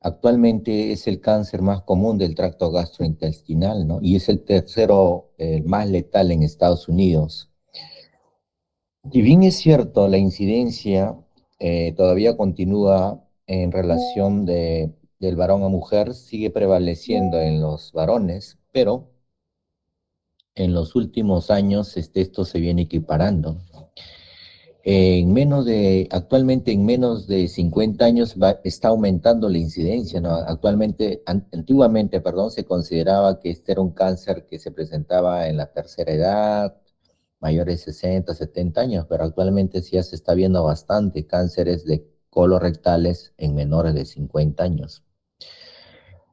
actualmente es el cáncer más común del tracto gastrointestinal, ¿no? Y es el tercero más letal en Estados Unidos. Si bien es cierto, la incidencia todavía continúa en relación del varón a mujer, sigue prevaleciendo en los varones, pero en los últimos años esto se viene equiparando. Actualmente en menos de 50 años está aumentando la incidencia, ¿no? Antiguamente, perdón, se consideraba que este era un cáncer que se presentaba en la tercera edad, mayores de 60, 70 años, pero actualmente sí ya se está viendo bastante cánceres de colorectales en menores de 50 años.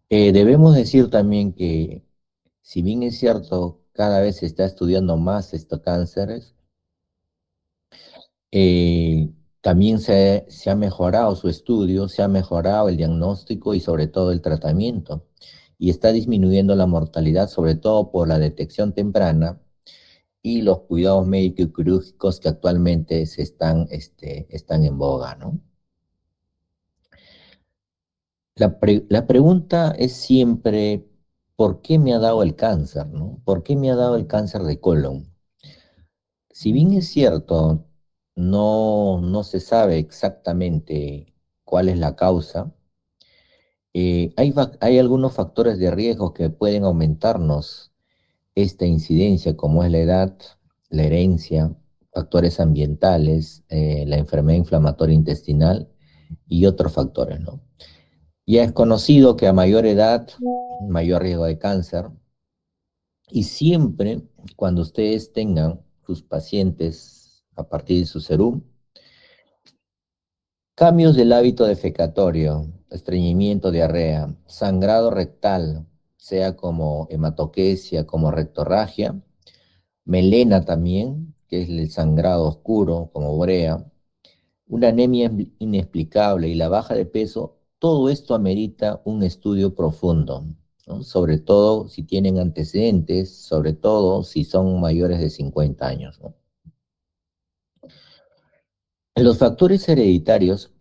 Debemos decir también que, si bien es cierto, cada vez se está estudiando más estos cánceres, eh, también se ha mejorado su estudio, se ha mejorado el diagnóstico y sobre todo el tratamiento. Y está disminuyendo la mortalidad, sobre todo por la detección temprana y los cuidados médicos y quirúrgicos que actualmente están en boga, ¿no? La pregunta es siempre, ¿por qué me ha dado el cáncer, no? ¿Por qué me ha dado el cáncer de colon? Si bien es cierto, no se sabe exactamente cuál es la causa, hay algunos factores de riesgo que pueden aumentarnos esta incidencia, como es la edad, la herencia, factores ambientales, la enfermedad inflamatoria intestinal y otros factores, ¿no? Ya es conocido que a mayor edad, mayor riesgo de cáncer, y siempre cuando ustedes tengan sus pacientes a partir de su serum, cambios del hábito defecatorio, estreñimiento, diarrea, sangrado rectal, sea como hematoquesia, como rectorragia, melena también, que es el sangrado oscuro, como brea, una anemia inexplicable y la baja de peso, todo esto amerita un estudio profundo, ¿no? Sobre todo si tienen antecedentes, sobre todo si son mayores de 50 años, ¿no? Los factores hereditarios,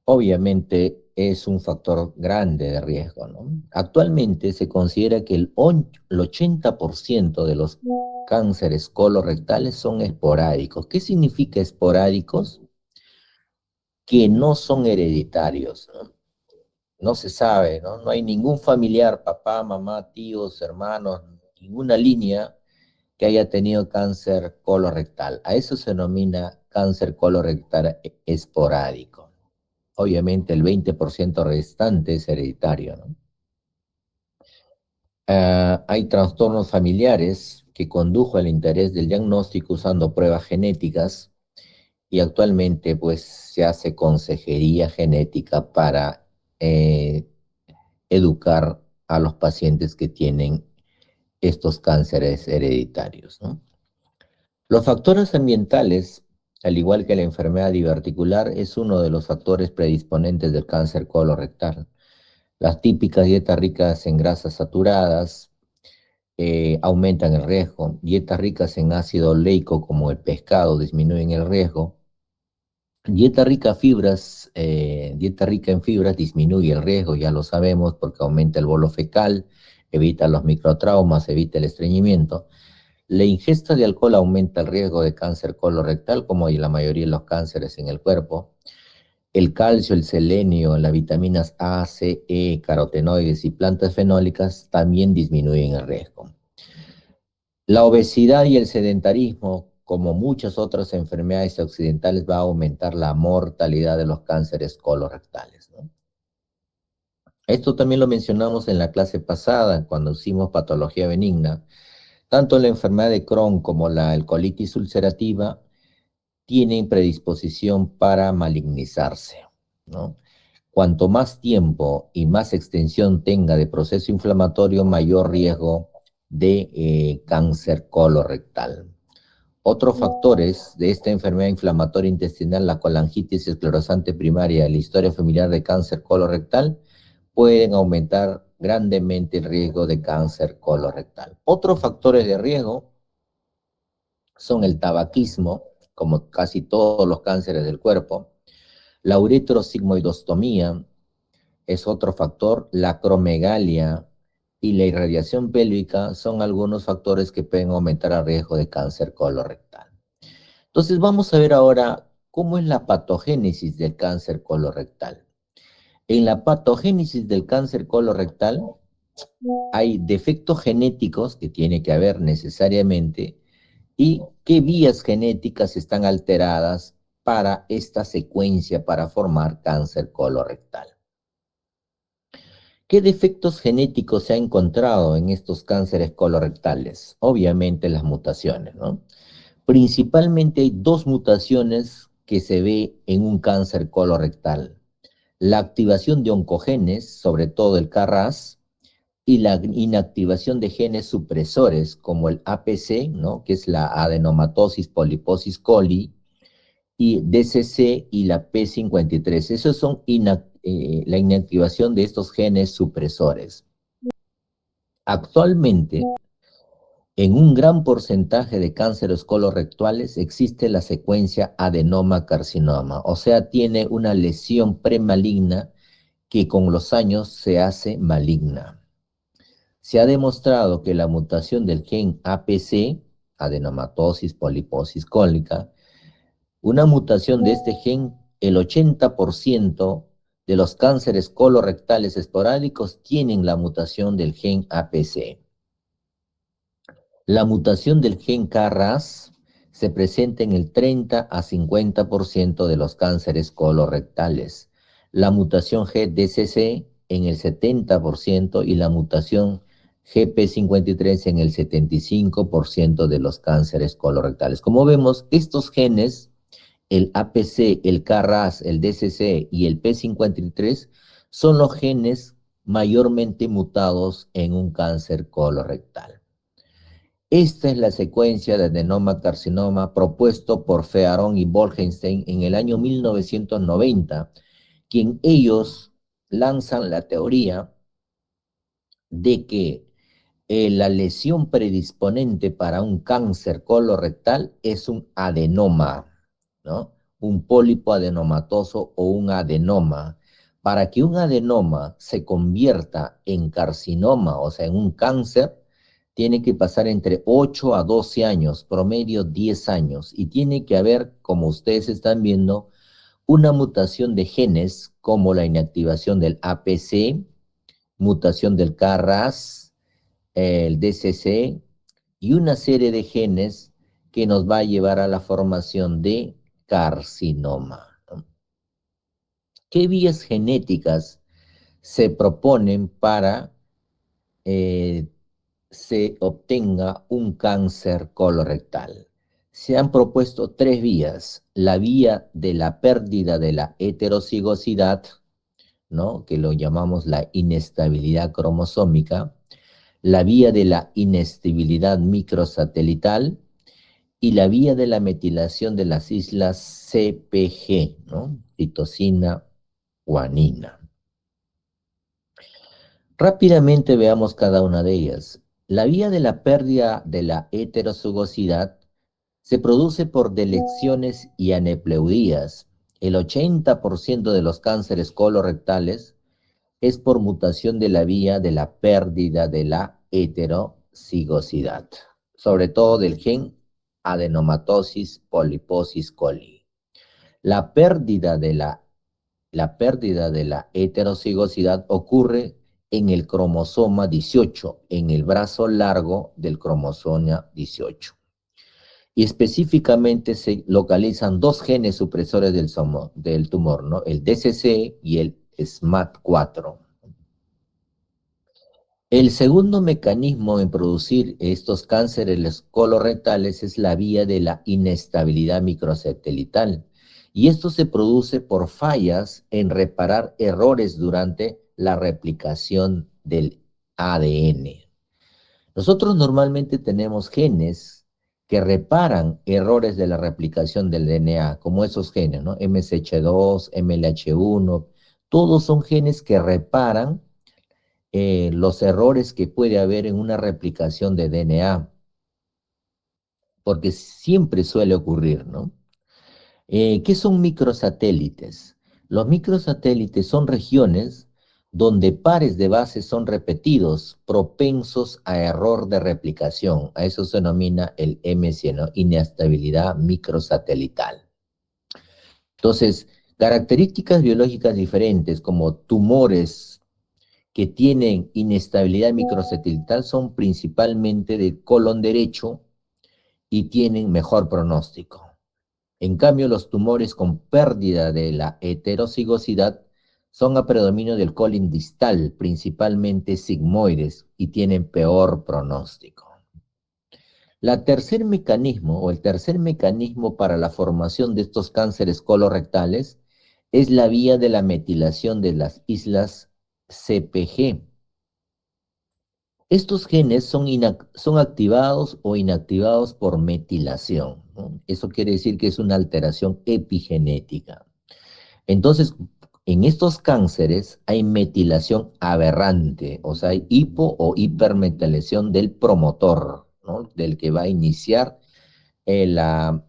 obviamente, es un factor grande de riesgo, ¿no? Actualmente se considera que el 80% de los cánceres colorectales son esporádicos. ¿Qué significa esporádicos? Que no son hereditarios, ¿no? No se sabe, ¿no? No hay ningún familiar, papá, mamá, tíos, hermanos, ninguna línea que haya tenido cáncer colorectal. A eso se denomina cáncer colorectal esporádico. Obviamente el 20% restante es hereditario, ¿no? Hay trastornos familiares que condujo al interés del diagnóstico usando pruebas genéticas y actualmente pues se hace consejería genética para eh, educar a los pacientes que tienen estos cánceres hereditarios, ¿no? Los factores ambientales, al igual que la enfermedad diverticular, es uno de los factores predisponentes del cáncer colorectal. Las típicas dietas ricas en grasas saturadas aumentan el riesgo. Dietas ricas en ácido oleico como el pescado disminuyen el riesgo. Dieta rica en fibras disminuye el riesgo, ya lo sabemos, porque aumenta el bolo fecal, evita los microtraumas, evita el estreñimiento. La ingesta de alcohol aumenta el riesgo de cáncer colorectal, como hay la mayoría de los cánceres en el cuerpo. El calcio, el selenio, las vitaminas A, C, E, carotenoides y plantas fenólicas también disminuyen el riesgo. La obesidad y el sedentarismo, como muchas otras enfermedades occidentales, va a aumentar la mortalidad de los cánceres colorectales, ¿no? Esto también lo mencionamos en la clase pasada, cuando hicimos patología benigna. Tanto la enfermedad de Crohn como la colitis ulcerativa tienen predisposición para malignizarse, ¿no? Cuanto más tiempo y más extensión tenga de proceso inflamatorio, mayor riesgo de cáncer colorectal. Otros factores de esta enfermedad inflamatoria intestinal, la colangitis esclerosante primaria y la historia familiar de cáncer colorectal, pueden aumentar grandemente el riesgo de cáncer colorectal. Otros factores de riesgo son el tabaquismo, como casi todos los cánceres del cuerpo, la uretrosigmoidostomía, es otro factor. La acromegalia y la irradiación pélvica son algunos factores que pueden aumentar el riesgo de cáncer colorectal. Entonces vamos a ver ahora cómo es la patogénesis del cáncer colorectal. En la patogénesis del cáncer colorectal hay defectos genéticos que tiene que haber necesariamente y qué vías genéticas están alteradas para esta secuencia para formar cáncer colorectal. ¿Qué defectos genéticos se ha encontrado en estos cánceres colorectales? Obviamente las mutaciones, ¿no? Principalmente hay dos mutaciones que se ve en un cáncer colorectal. La activación de oncogenes, sobre todo el KRAS, y la inactivación de genes supresores como el APC, ¿no? Que es la adenomatosis poliposis coli, y DCC y la P53. Esos son la inactivación de estos genes supresores. Actualmente, en un gran porcentaje de cánceres colorectales existe la secuencia adenoma-carcinoma, o sea, tiene una lesión premaligna que con los años se hace maligna. Se ha demostrado que la mutación del gen APC, adenomatosis poliposis cólica, una mutación de este gen, el 80% de los cánceres colorectales esporádicos tienen la mutación del gen APC. La mutación del gen KRAS se presenta en el 30 a 50% de los cánceres colorectales, la mutación GDCC en el 70% y la mutación GP53 en el 75% de los cánceres colorectales. Como vemos, estos genes, el APC, el KRAS, el DCC y el P53, son los genes mayormente mutados en un cáncer colorectal. Esta es la secuencia de adenoma-carcinoma propuesto por Fearon y Bolgenstein en el año 1990, quien ellos lanzan la teoría de que la lesión predisponente para un cáncer colorectal es un adenoma, ¿no? Un pólipo adenomatoso o un adenoma. Para que un adenoma se convierta en carcinoma, o sea, en un cáncer, tiene que pasar entre 8 a 12 años, promedio 10 años, y tiene que haber, como ustedes están viendo, una mutación de genes como la inactivación del APC, mutación del KRAS, el DCC y una serie de genes que nos va a llevar a la formación de carcinoma. ¿Qué vías genéticas se proponen para se obtenga un cáncer colorectal? Se han propuesto tres vías: la vía de la pérdida de la heterocigosidad, ¿no? Que lo llamamos la inestabilidad cromosómica, la vía de la inestabilidad microsatelital y la vía de la metilación de las islas CPG, ¿no? Citosina, guanina. Rápidamente veamos cada una de ellas. La vía de la pérdida de la heterocigosidad se produce por delecciones y aneuploidías. El 80% de los cánceres colorectales es por mutación de la vía de la pérdida de la heterocigosidad, sobre todo del gen adenomatosis poliposis coli. La pérdida de la heterocigosidad ocurre en el cromosoma 18, en el brazo largo del cromosoma 18. Y específicamente se localizan dos genes supresores del tumor, ¿no? El DCC y el SMAD4. El segundo mecanismo en producir estos cánceres colorectales es la vía de la inestabilidad microsatelital. Y esto se produce por fallas en reparar errores durante la replicación del ADN. Nosotros normalmente tenemos genes que reparan errores de la replicación del DNA, como esos genes, ¿no? MSH2, MLH1, todos son genes que reparan los errores que puede haber en una replicación de DNA, porque siempre suele ocurrir, ¿no? ¿Qué son microsatélites? Los microsatélites son regiones donde pares de bases son repetidos, propensos a error de replicación. A eso se denomina el MC, ¿no? Inestabilidad microsatelital. Entonces, características biológicas diferentes como tumores que tienen inestabilidad microsatelital son principalmente de colon derecho y tienen mejor pronóstico. En cambio, los tumores con pérdida de la heterocigosidad son a predominio del colon distal, principalmente sigmoides, y tienen peor pronóstico. El tercer mecanismo para la formación de estos cánceres colorectales es la vía de la metilación de las islas CPG. Estos genes son activados o inactivados por metilación, ¿no? Eso quiere decir que es una alteración epigenética. Entonces, en estos cánceres hay metilación aberrante, o sea, hay hipo o hipermetilación del promotor, ¿no? Del que va a iniciar la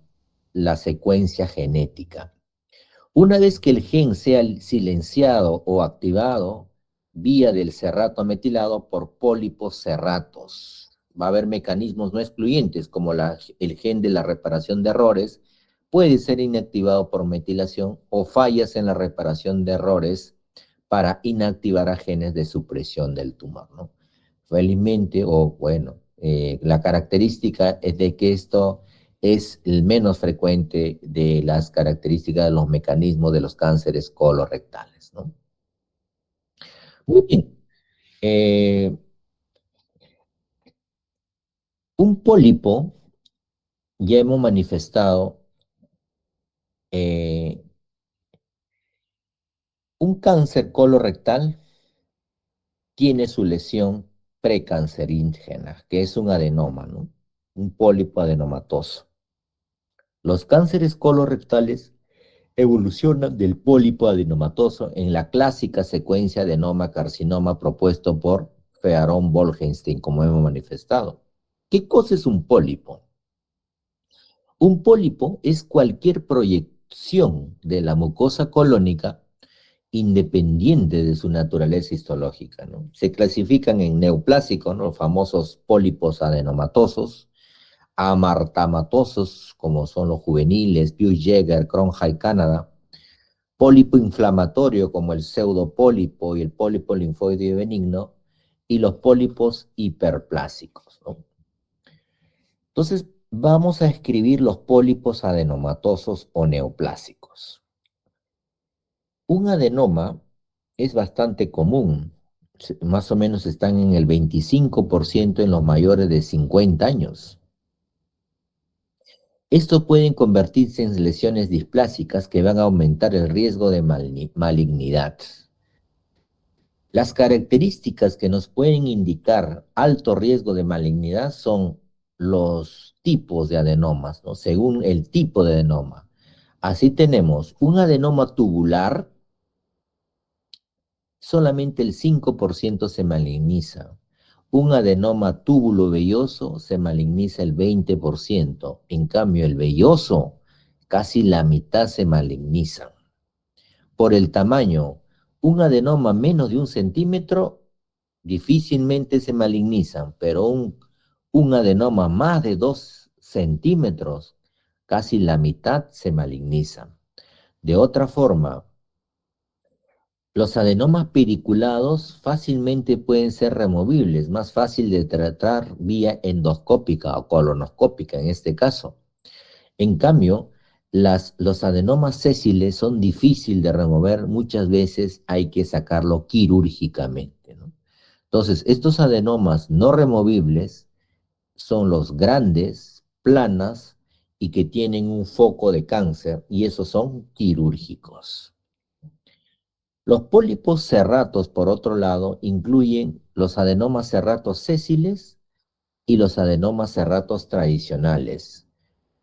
secuencia genética. Una vez que el gen sea silenciado o activado vía del cerrato metilado por pólipos cerratos, va a haber mecanismos no excluyentes como el gen de la reparación de errores, puede ser inactivado por metilación o fallas en la reparación de errores para inactivar a genes de supresión del tumor, ¿no? Felizmente, o bueno, la característica es de que esto es el menos frecuente de las características de los mecanismos de los cánceres colorectales, ¿no? Muy bien. Eh, un pólipo, ya hemos manifestado, eh, un cáncer colorectal tiene su lesión precancerígena, que es un adenoma, ¿no? Un pólipo adenomatoso. Los cánceres colorectales evolucionan del pólipo adenomatoso en la clásica secuencia adenoma-carcinoma propuesto por Fearon Bolgenstein, como hemos manifestado. ¿Qué cosa es un pólipo? Un pólipo es cualquier proyección de la mucosa colónica independiente de su naturaleza histológica, ¿no? Se clasifican en neoplásicos, ¿no? Los famosos pólipos adenomatosos, amartamatosos, como son los juveniles, Pew-Jeger, Cronja y Canadá, pólipo inflamatorio como el pseudopólipo y el pólipo linfoide benigno, y los pólipos hiperplásicos, ¿no? Entonces, vamos a escribir los pólipos adenomatosos o neoplásicos. Un adenoma es bastante común, más o menos están en el 25% en los mayores de 50 años. Esto pueden convertirse en lesiones displásicas que van a aumentar el riesgo de malignidad. Las características que nos pueden indicar alto riesgo de malignidad son los tipos de adenomas, ¿no? Según el tipo de adenoma. Así tenemos un adenoma tubular, solamente el 5% se maligniza. Un adenoma túbulo velloso se maligniza el 20%. En cambio, el velloso, casi la mitad se maligniza. Por el tamaño, un adenoma menos de 1 centímetro difícilmente se malignizan, pero un adenoma más de 2 centímetros, casi la mitad se malignizan. De otra forma, los adenomas pediculados fácilmente pueden ser removibles, más fácil de tratar vía endoscópica o colonoscópica en este caso. En cambio, los adenomas sésiles son difíciles de remover, muchas veces hay que sacarlo quirúrgicamente, ¿no? Entonces, estos adenomas no removibles son los grandes, planas y que tienen un foco de cáncer, y esos son quirúrgicos. Los pólipos cerratos, por otro lado, incluyen los adenomas cerratos sésiles y los adenomas cerratos tradicionales.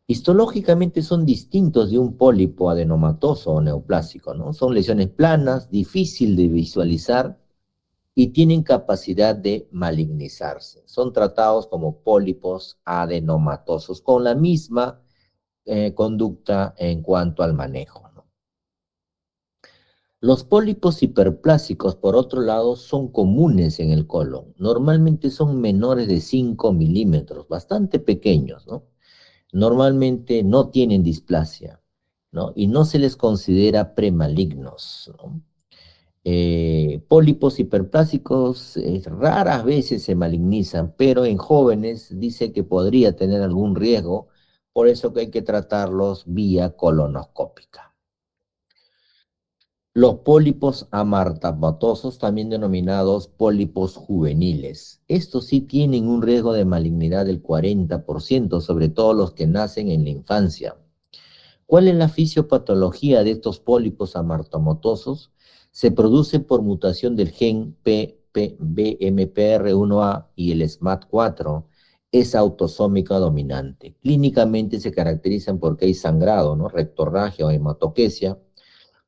Histológicamente son distintos de un pólipo adenomatoso o neoplásico, ¿no? Son lesiones planas, difícil de visualizar y tienen capacidad de malignizarse. Son tratados como pólipos adenomatosos con la misma conducta en cuanto al manejo, ¿no? Los pólipos hiperplásicos, por otro lado, son comunes en el colon. Normalmente son menores de 5 milímetros, bastante pequeños, ¿no? Normalmente no tienen displasia, ¿no? Y no se les considera premalignos, ¿no? Pólipos hiperplásicos raras veces se malignizan, pero en jóvenes dice que podría tener algún riesgo, por eso que hay que tratarlos vía colonoscópica. Los pólipos amartamatosos, también denominados pólipos juveniles. Estos sí tienen un riesgo de malignidad del 40%, sobre todo los que nacen en la infancia. ¿Cuál es la fisiopatología de estos pólipos amartomatosos? Se produce por mutación del gen BMPR1A y el SMAD4. Es autosómica dominante. Clínicamente se caracterizan porque hay sangrado, ¿no? Rectorragia o hematoquesia.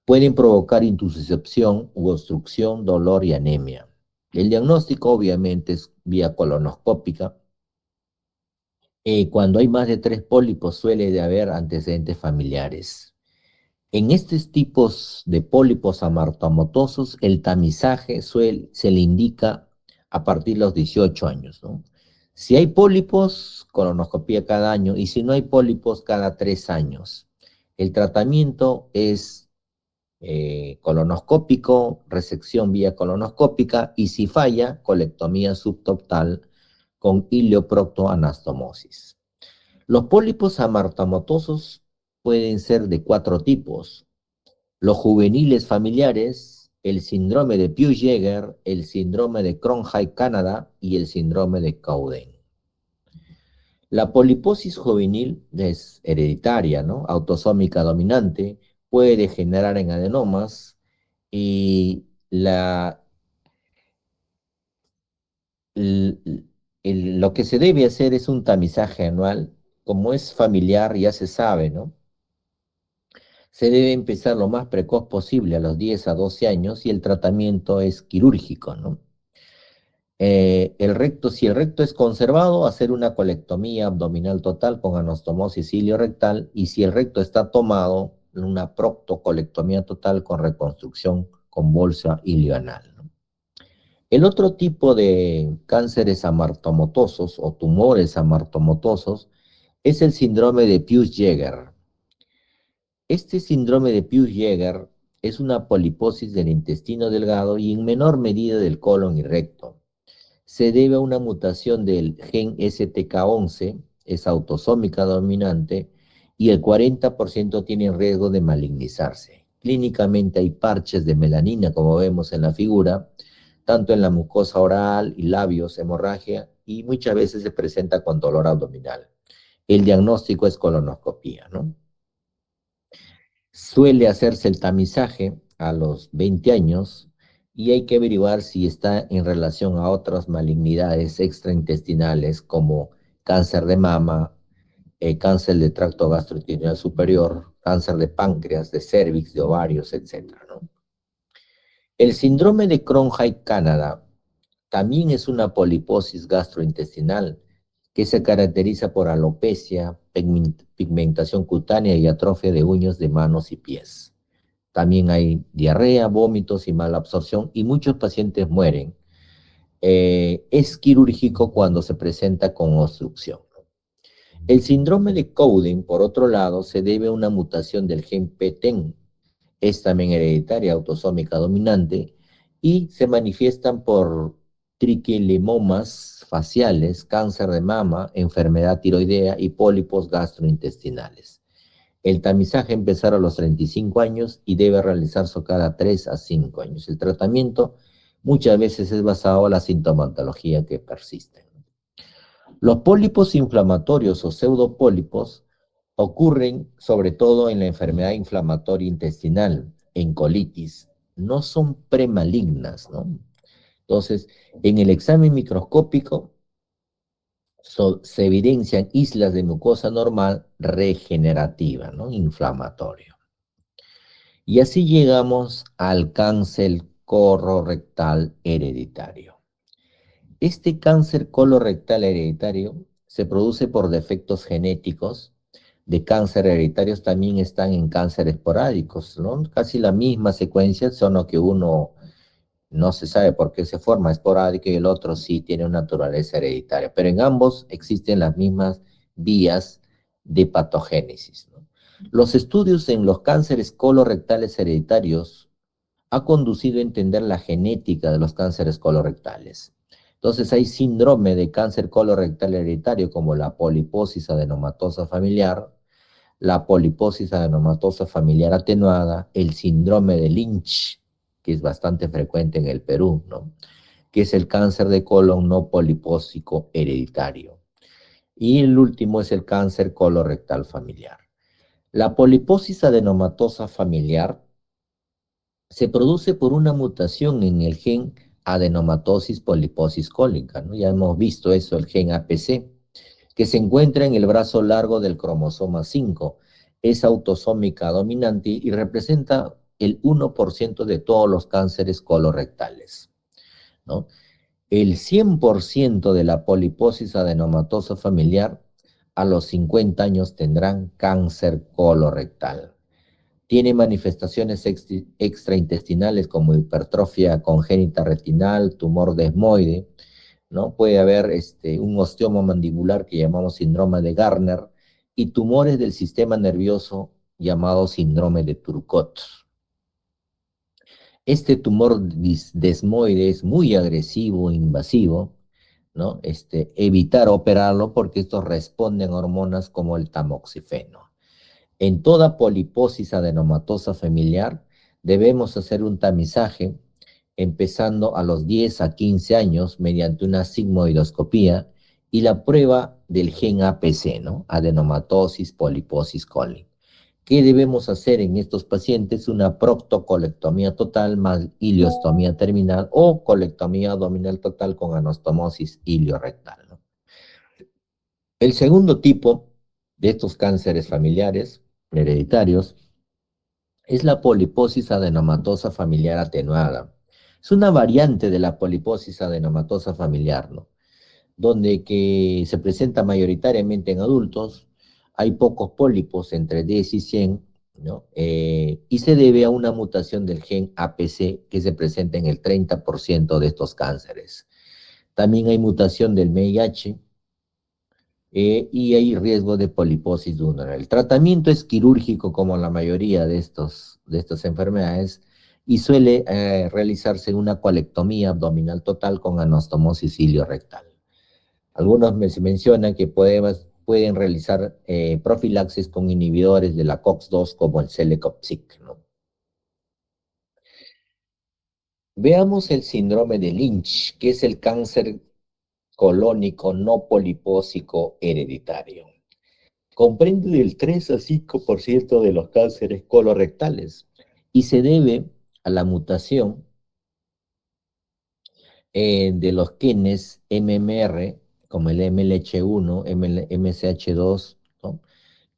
Pueden provocar intusicepción u obstrucción, dolor y anemia. El diagnóstico obviamente es vía colonoscópica. Cuando hay más de 3 pólipos suele de haber antecedentes familiares. En estos tipos de pólipos amartomatosos, el tamizaje se le indica a partir de los 18 años, ¿no? Si hay pólipos, colonoscopía cada año, y si no hay pólipos, cada 3 años. El tratamiento es colonoscópico, resección vía colonoscópica, y si falla, colectomía subtotal con ileoproctoanastomosis. Los pólipos amartomatosos pueden ser de 4 tipos: los juveniles familiares, el síndrome de Peutz-Jeghers, el síndrome de Cronje-Canada y el síndrome de Cowden. La poliposis juvenil es hereditaria, ¿no? Autosómica dominante, puede degenerar en adenomas y lo que se debe hacer es un tamizaje anual. Como es familiar, ya se sabe, ¿no? Se debe empezar lo más precoz posible, a los 10 a 12 años, y el tratamiento es quirúrgico, ¿no? Si el recto es conservado, hacer una colectomía abdominal total con anastomosis ileorectal, y si el recto está tomado, una proctocolectomía total con reconstrucción con bolsa ilioanal, ¿no? El otro tipo de cánceres amartomatosos o tumores amartomatosos es el síndrome de Peutz-Jeghers. Este síndrome de Peutz-Jeghers es una poliposis del intestino delgado y en menor medida del colon y recto. Se debe a una mutación del gen STK11, es autosómica dominante, y el 40% tiene riesgo de malignizarse. Clínicamente hay parches de melanina, como vemos en la figura, tanto en la mucosa oral y labios, hemorragia, y muchas veces se presenta con dolor abdominal. El diagnóstico es colonoscopía, ¿no? Suele hacerse el tamizaje a los 20 años y hay que averiguar si está en relación a otras malignidades extraintestinales como cáncer de mama, cáncer de tracto gastrointestinal superior, cáncer de páncreas, de cervix, de ovarios, etcétera, ¿no? El síndrome de Cronje-Canada también es una poliposis gastrointestinal que se caracteriza por alopecia, pigmentación cutánea y atrofia de uñas de manos y pies. También hay diarrea, vómitos y mala absorción y muchos pacientes mueren. Es quirúrgico cuando se presenta con obstrucción. El síndrome de Cowden, por otro lado, se debe a una mutación del gen PTEN. Es también hereditaria, autosómica dominante, y se manifiestan por triquilemomas faciales, cáncer de mama, enfermedad tiroidea y pólipos gastrointestinales. El tamizaje empezará a los 35 años y debe realizarse cada 3 a 5 años. El tratamiento muchas veces es basado en la sintomatología que persiste. Los pólipos inflamatorios o pseudopólipos ocurren sobre todo en la enfermedad inflamatoria intestinal, en colitis. No son premalignas, ¿no? Entonces, en el examen microscópico se evidencian islas de mucosa normal regenerativa, ¿no? Inflamatorio. Y así llegamos al cáncer colorectal hereditario. Este cáncer colorectal hereditario se produce por defectos genéticos, de cáncer hereditarios también están en cáncer esporádicos, ¿no? Casi la misma secuencia, solo que uno no se sabe por qué se forma esporádico y el otro sí tiene una naturaleza hereditaria, pero en ambos existen las mismas vías de patogénesis, ¿no? Los estudios en los cánceres colorectales hereditarios ha conducido a entender la genética de los cánceres colorectales. Entonces hay síndrome de cáncer colorectal hereditario como la poliposis adenomatosa familiar, la poliposis adenomatosa familiar atenuada, el síndrome de Lynch, que es bastante frecuente en el Perú, ¿no? Que es el cáncer de colon no polipósico hereditario. Y el último es el cáncer colorectal familiar. La poliposis adenomatosa familiar se produce por una mutación en el gen adenomatosis poliposis cólica, ¿no? Ya hemos visto eso, el gen APC, que se encuentra en el brazo largo del cromosoma 5. Es autosómica dominante y representa el 1% de todos los cánceres colorectales, ¿no? El 100% de la poliposis adenomatosa familiar a los 50 años tendrán cáncer colorectal. Tiene manifestaciones extraintestinales como hipertrofia congénita retinal, tumor desmoide, ¿no? Puede haber un osteoma mandibular que llamamos síndrome de Garner y tumores del sistema nervioso llamado síndrome de Turcot. Este tumor desmoide es muy agresivo, invasivo, ¿no? Evitar operarlo porque estos responden a hormonas como el tamoxifeno. En toda poliposis adenomatosa familiar debemos hacer un tamizaje empezando a los 10 a 15 años mediante una sigmoidoscopía y la prueba del gen APC, ¿no? Adenomatosis poliposis coli. ¿Qué debemos hacer en estos pacientes? Una proctocolectomía total más ileostomía terminal o colectomía abdominal total con anastomosis ileorrectal, ¿no? El segundo tipo de estos cánceres familiares hereditarios es la poliposis adenomatosa familiar atenuada. Es una variante de la poliposis adenomatosa familiar, ¿no? Donde que se presenta mayoritariamente en adultos, hay pocos pólipos, entre 10 y 100, ¿no? Y se debe a una mutación del gen APC que se presenta en el 30% de estos cánceres. También hay mutación del VIH, y hay riesgo de poliposis duodenal. El tratamiento es quirúrgico como la mayoría de estas enfermedades y suele realizarse una colectomía abdominal total con anastomosis ileorrectal. Algunos mencionan que pueden realizar profilaxis con inhibidores de la COX-2 como el Celecoxib, ¿no? Veamos el síndrome de Lynch, que es el cáncer colónico no polipósico hereditario. Comprende del 3 al 5% de los cánceres colorectales y se debe a la mutación de los genes MMR, como el MLH1, MCH2, ¿no?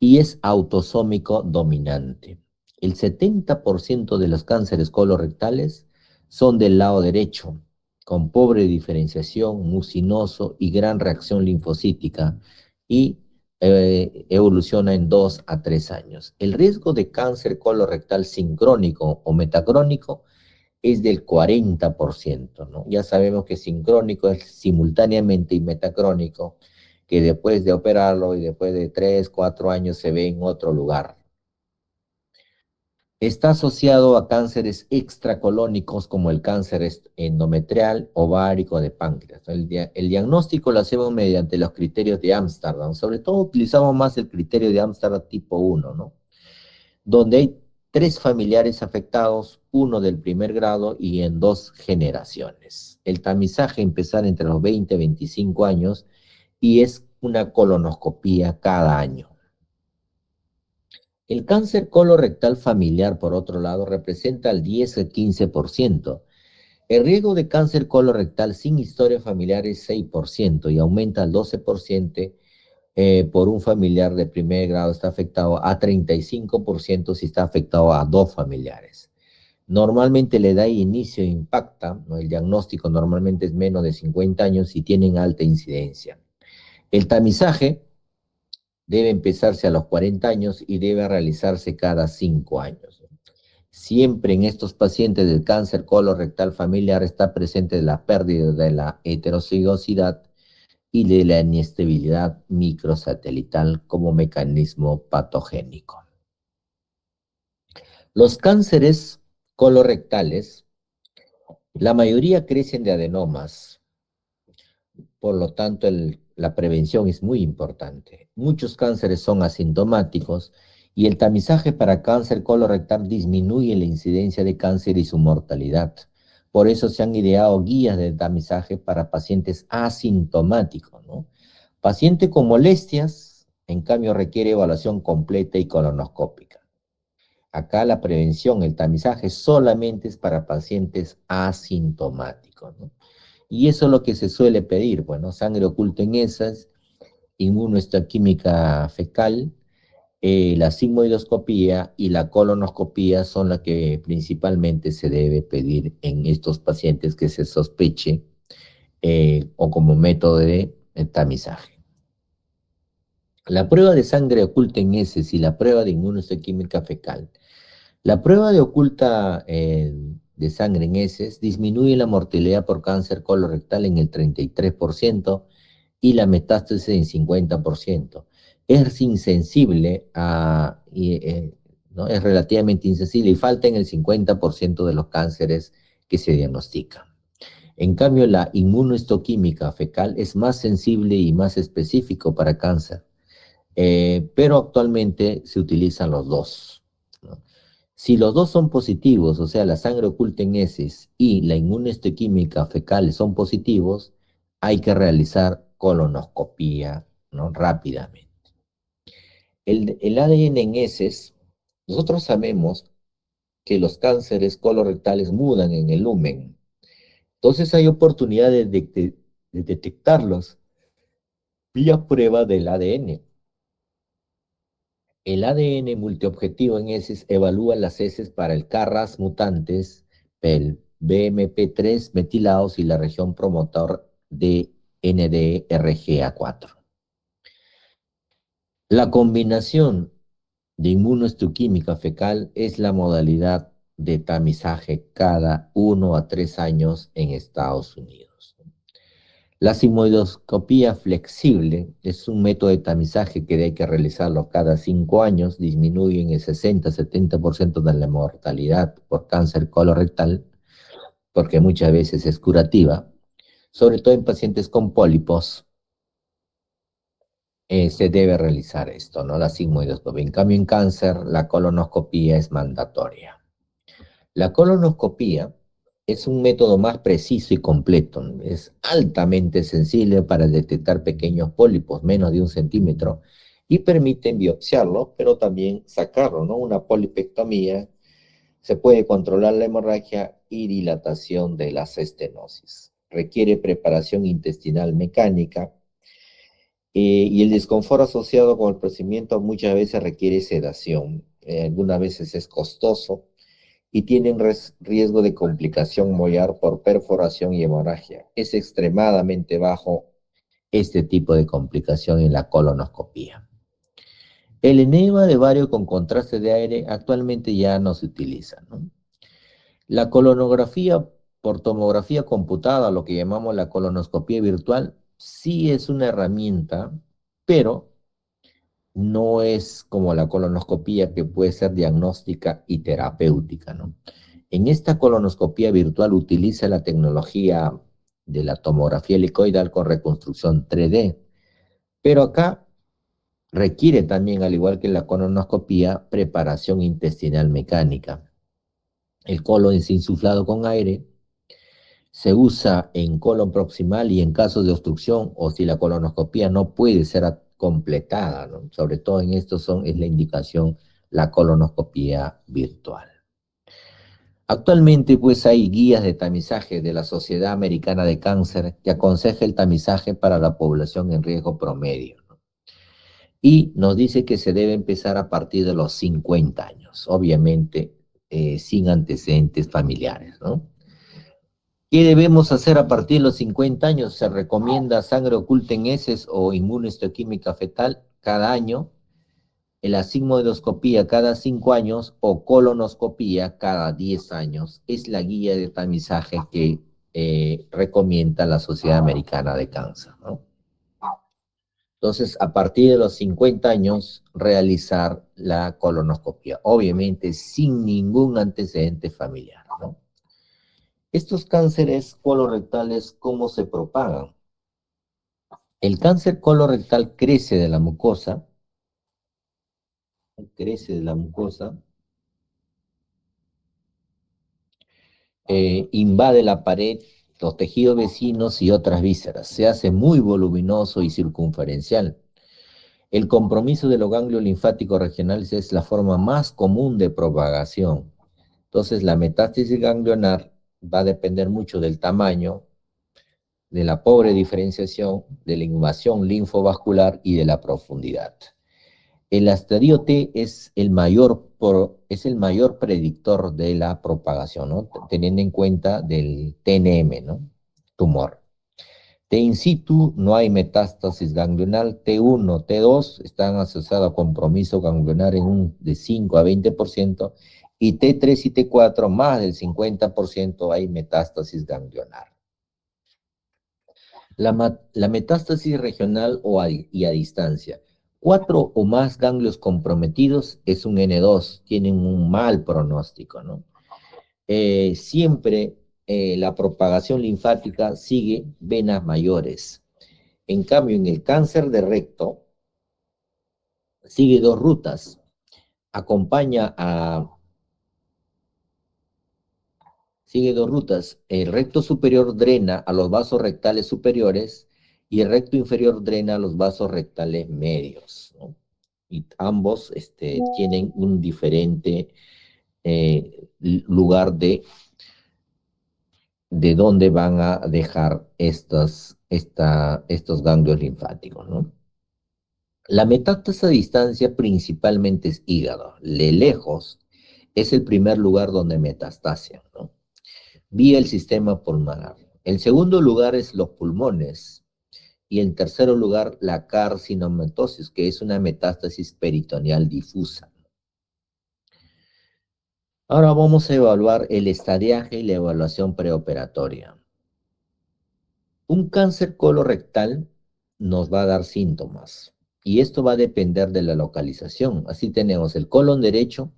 Y es autosómico dominante. El 70% de los cánceres colorectales son del lado derecho, con pobre diferenciación, mucinoso y gran reacción linfocítica, y evoluciona en 2 a 3 años. El riesgo de cáncer colorectal sincrónico o metacrónico es del 40%, ¿no? Ya sabemos que sincrónico es simultáneamente y metacrónico, que después de operarlo y después de 3, 4 años se ve en otro lugar. Está asociado a cánceres extracolónicos como el cáncer endometrial, ovárico, de páncreas. El diagnóstico lo hacemos mediante los criterios de Ámsterdam. Sobre todo utilizamos más el criterio de Ámsterdam tipo 1, ¿no? Donde hay 3 familiares afectados, uno del primer grado y en 2 generaciones. El tamizaje empezar entre los 20 y 25 años y es una colonoscopía cada año. El cáncer colorectal familiar, por otro lado, representa el 10 al 15%. El riesgo de cáncer colorectal sin historia familiar es 6% y aumenta al 12% por un familiar de primer grado, está afectado a 35% si está afectado a 2 familiares. Normalmente la edad de inicio impacta, ¿no? El diagnóstico normalmente es menos de 50 años y tienen alta incidencia. El tamizaje debe empezarse a los 40 años y debe realizarse cada 5 años. Siempre en estos pacientes del cáncer colorectal familiar está presente la pérdida de la heterocigosidad y de la inestabilidad microsatelital como mecanismo patogénico. Los cánceres colorectales, la mayoría crecen de adenomas, por lo tanto la prevención es muy importante. Muchos cánceres son asintomáticos y el tamizaje para cáncer colorectal disminuye la incidencia de cáncer y su mortalidad. Por eso se han ideado guías de tamizaje para pacientes asintomáticos, ¿no? Paciente con molestias, en cambio, requiere evaluación completa y colonoscópica. Acá la prevención, el tamizaje solamente es para pacientes asintomáticos, ¿no? Y eso es lo que se suele pedir, bueno, sangre oculta en heces, inmunohistoquímica fecal, la sigmoidoscopía y la colonoscopía son las que principalmente se debe pedir en estos pacientes que se sospeche o como método de tamizaje. La prueba de sangre oculta en heces y la prueba de inmunohistoquímica fecal. La prueba de oculta de sangre en heces disminuye la mortalidad por cáncer colorectal en el 33% y la metástasis en 50%. Es insensible ¿no? Es relativamente insensible y falta en el 50% de los cánceres que se diagnostican. En cambio, la inmunohistoquímica fecal es más sensible y más específico para cáncer, pero actualmente se utilizan los dos, ¿no? Si los dos son positivos, o sea, la sangre oculta en heces y la inmunohistoquímica fecal son positivos, hay que realizar colonoscopía, ¿no? Rápidamente. El ADN en heces, nosotros sabemos que los cánceres colorectales mudan en el lumen. Entonces hay oportunidad de detectarlos vía prueba del ADN. El ADN multiobjetivo en heces evalúa las heces para el KRAS mutantes, el BMP3 metilados y la región promotor de NDRGA4. La combinación de inmunohistoquímica fecal es la modalidad de tamizaje cada 1 a 3 años en Estados Unidos. La sigmoidoscopía flexible es un método de tamizaje que hay que realizarlo cada 5 años, disminuye en el 60-70% de la mortalidad por cáncer colorectal, porque muchas veces es curativa, sobre todo en pacientes con pólipos, se debe realizar esto, ¿no? La sigmoidoscopia. En cambio, en cáncer, la colonoscopía es mandatoria. La colonoscopía es un método más preciso y completo. Es altamente sensible para detectar pequeños pólipos, menos de 1 centímetro, y permite biopsiarlo, pero también sacarlo, ¿no? Una polipectomía, se puede controlar la hemorragia y dilatación de las estenosis. Requiere preparación intestinal mecánica, y el desconfort asociado con el procedimiento muchas veces requiere sedación. Algunas veces es costoso y tienen riesgo de complicación molar por perforación y hemorragia. Es extremadamente bajo este tipo de complicación en la colonoscopía. El enema de vario con contraste de aire actualmente ya no se utiliza, ¿no? La colonografía por tomografía computada, lo que llamamos la colonoscopía virtual, sí es una herramienta, pero no es como la colonoscopía que puede ser diagnóstica y terapéutica, ¿no? En esta colonoscopía virtual utiliza la tecnología de la tomografía helicoidal con reconstrucción 3D, pero acá requiere también, al igual que la colonoscopía, preparación intestinal mecánica. El colon es insuflado con aire, se usa en colon proximal y en casos de obstrucción o si la colonoscopía no puede ser completada, ¿no? Sobre todo en esto es la indicación la colonoscopía virtual. Actualmente pues hay guías de tamizaje de la Sociedad Americana de Cáncer que aconseja el tamizaje para la población en riesgo promedio, ¿no? Y nos dice que se debe empezar a partir de los 50 años, obviamente sin antecedentes familiares, ¿no? ¿Qué debemos hacer a partir de los 50 años? Se recomienda sangre oculta en heces o inmunohistoquímica fetal cada año, la sigmoidoscopía cada 5 años o colonoscopía cada 10 años. Es la guía de tamizaje que recomienda la Sociedad Americana de Cáncer, ¿no? Entonces, a partir de los 50 años, realizar la colonoscopia, obviamente sin ningún antecedente familiar, ¿no? Estos cánceres colorectales, ¿cómo se propagan? El cáncer colorectal crece de la mucosa, invade la pared, los tejidos vecinos y otras vísceras. Se hace muy voluminoso y circunferencial. El compromiso de los ganglios linfáticos regionales es la forma más común de propagación. Entonces, la metástasis ganglionar va a depender mucho del tamaño, de la pobre diferenciación, de la invasión linfovascular y de la profundidad. El estadio T es el mayor predictor de la propagación, ¿no? Teniendo en cuenta del TNM, ¿no? Tumor. T in situ, no hay metástasis ganglionar. T1, T2 están asociados a compromiso ganglionar de 5 a 20%, y T3 y T4, más del 50% hay metástasis ganglionar. La metástasis regional y a distancia. 4 o más ganglios comprometidos es un N2, tienen un mal pronóstico, ¿no? Siempre la propagación linfática sigue venas mayores. En cambio, en el cáncer de recto, sigue dos rutas. Sigue dos rutas. El recto superior drena a los vasos rectales superiores y el recto inferior drena a los vasos rectales medios, ¿no? Y ambos tienen un diferente lugar de dónde van a dejar estos ganglios linfáticos, ¿no? La metástasis a distancia principalmente es hígado. De lejos es el primer lugar donde metastasian, ¿no? Vía el sistema pulmonar. El segundo lugar es los pulmones. Y en tercer lugar, la carcinomatosis, que es una metástasis peritoneal difusa. Ahora vamos a evaluar el estadiaje y la evaluación preoperatoria. Un cáncer colorectal nos va a dar síntomas y esto va a depender de la localización. Así tenemos el colon derecho,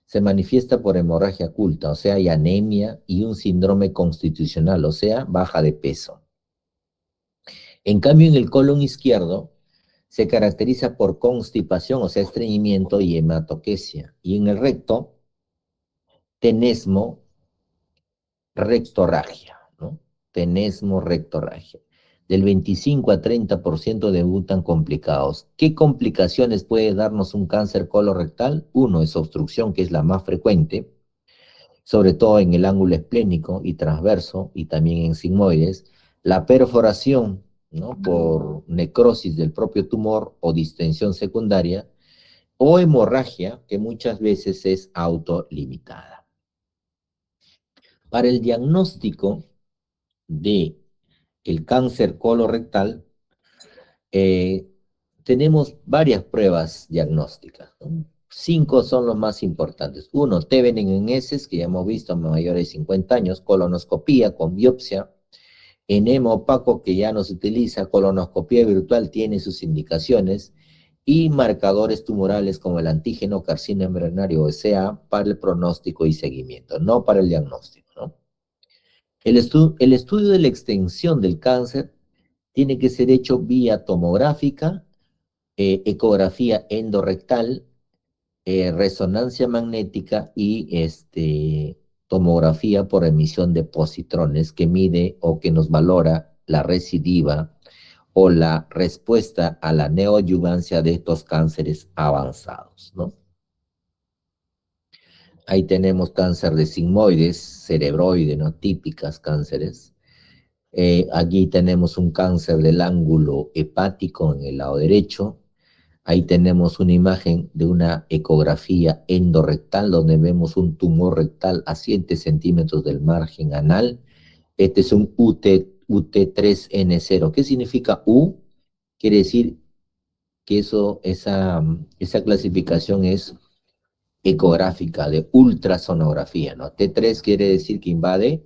se manifiesta por hemorragia oculta, o sea, hay anemia y un síndrome constitucional, o sea, baja de peso. En cambio, en el colon izquierdo se caracteriza por constipación, o sea, estreñimiento y hematoquesia. Y en el recto, tenesmo, rectorragia, ¿no? Tenesmo, rectorragia. Del 25 a 30% debutan complicados. ¿Qué complicaciones puede darnos un cáncer colorectal? Uno es obstrucción, que es la más frecuente, sobre todo en el ángulo esplénico y transverso, y también en sigmoides. La perforación, ¿no? Por necrosis del propio tumor o distensión secundaria, o hemorragia, que muchas veces es autolimitada. Para el diagnóstico de el cáncer colorectal, tenemos varias pruebas diagnósticas, ¿no? 5 son los más importantes. Uno, TBN en heces, que ya hemos visto en mayores de 50 años, colonoscopía con biopsia, enema opaco, que ya no se utiliza, colonoscopía virtual tiene sus indicaciones, y marcadores tumorales como el antígeno carcinoma embrionario, o sea, para el pronóstico y seguimiento, no para el diagnóstico, ¿no? El estudio de la extensión del cáncer tiene que ser hecho vía tomográfica, ecografía endorrectal, resonancia magnética y tomografía por emisión de positrones, que mide o que nos valora la recidiva o la respuesta a la neoadyuvancia de estos cánceres avanzados, ¿no? Ahí tenemos cáncer de sigmoides, cerebroide, ¿no? Típicas cánceres. Aquí tenemos un cáncer del ángulo hepático en el lado derecho. Ahí tenemos una imagen de una ecografía endorrectal donde vemos un tumor rectal a 7 centímetros del margen anal Este es un UT3N0. ¿Qué significa U? Quiere decir que esa clasificación es ecográfica, de ultrasonografía, ¿no? T3 quiere decir que invade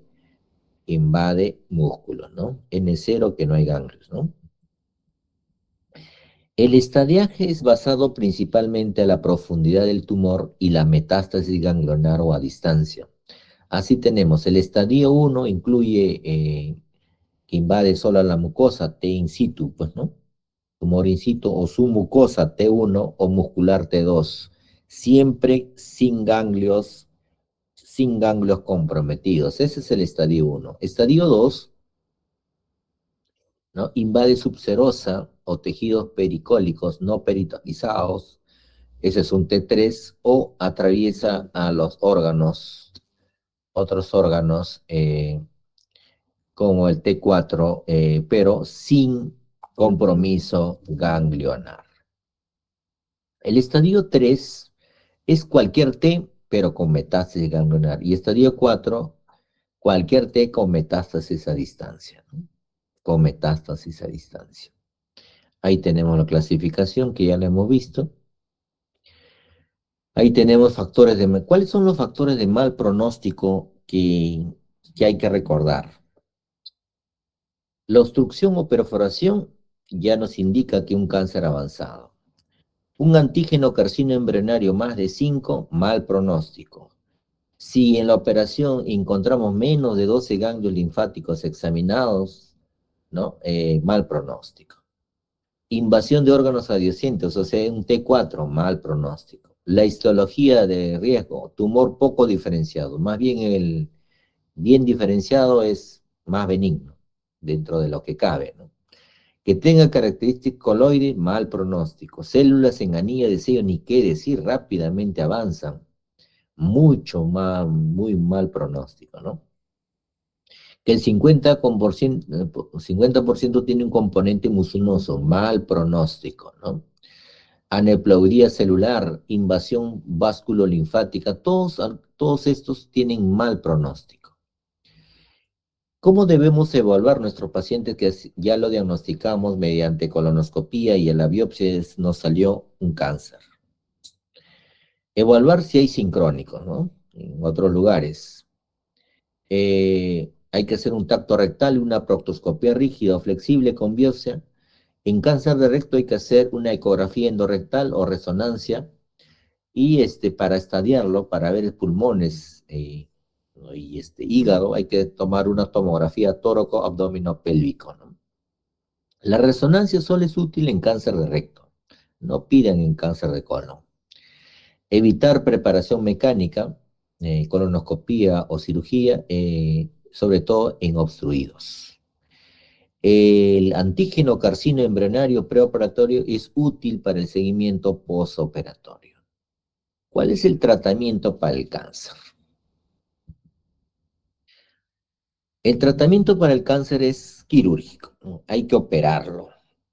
músculos, ¿no? N0 que no hay ganglios, ¿no? El estadiaje es basado principalmente a la profundidad del tumor y la metástasis ganglionar o a distancia. Así tenemos el estadio 1, incluye que invade solo la mucosa, T in situ, pues, ¿no? Tumor in situ o su mucosa T1 o muscular T2, siempre sin ganglios comprometidos. Ese es el estadio 1. Estadio 2, ¿no? Invade subserosa o tejidos pericólicos no peritonizados. Ese es un T3 o atraviesa a los órganos, otros órganos, como el T4, pero sin compromiso ganglionar. El estadio 3 es cualquier T, pero con metástasis ganglionar. Y estadio 4, cualquier T con metástasis a distancia, ¿no? Con metástasis a distancia. Ahí tenemos la clasificación que ya la hemos visto. Ahí tenemos factores de... ¿Cuáles son los factores de mal pronóstico que hay que recordar? La obstrucción o perforación ya nos indica que un cáncer avanzado. Un antígeno carcino embrionario más de 5, mal pronóstico. Si en la operación encontramos menos de 12 ganglios linfáticos examinados, ¿no? Mal pronóstico. Invasión de órganos adyacentes, o sea, un T4, mal pronóstico. La histología de riesgo, tumor poco diferenciado. Más bien el bien diferenciado es más benigno, dentro de lo que cabe, ¿no? Que tenga características coloides, mal pronóstico. Células en anilla de sello, ni qué decir, rápidamente avanzan. Mucho más, muy mal pronóstico, ¿no? Que el 50% tiene un componente mucinoso, mal pronóstico, ¿no? Aneuploidía celular, invasión vasculolinfática, todos estos tienen mal pronóstico. ¿Cómo debemos evaluar nuestro paciente que ya lo diagnosticamos mediante colonoscopía y en la biopsia nos salió un cáncer? Evaluar si hay sincrónicos, ¿no? En otros lugares. Hay que hacer un tacto rectal y una proctoscopia rígida o flexible con biopsia. En cáncer de recto hay que hacer una ecografía endorrectal o resonancia y para estadiarlo, para ver pulmones, ¿no? Y hígado, hay que tomar una tomografía tóraco-abdominopélvico, ¿no? La resonancia solo es útil en cáncer de recto, no pidan en cáncer de colon. Evitar preparación mecánica, colonoscopía o cirugía, sobre todo en obstruidos. El antígeno carcino embrionario preoperatorio es útil para el seguimiento postoperatorio. ¿Cuál es el tratamiento para el cáncer? El tratamiento para el cáncer es quirúrgico, ¿no? Hay que operarlo,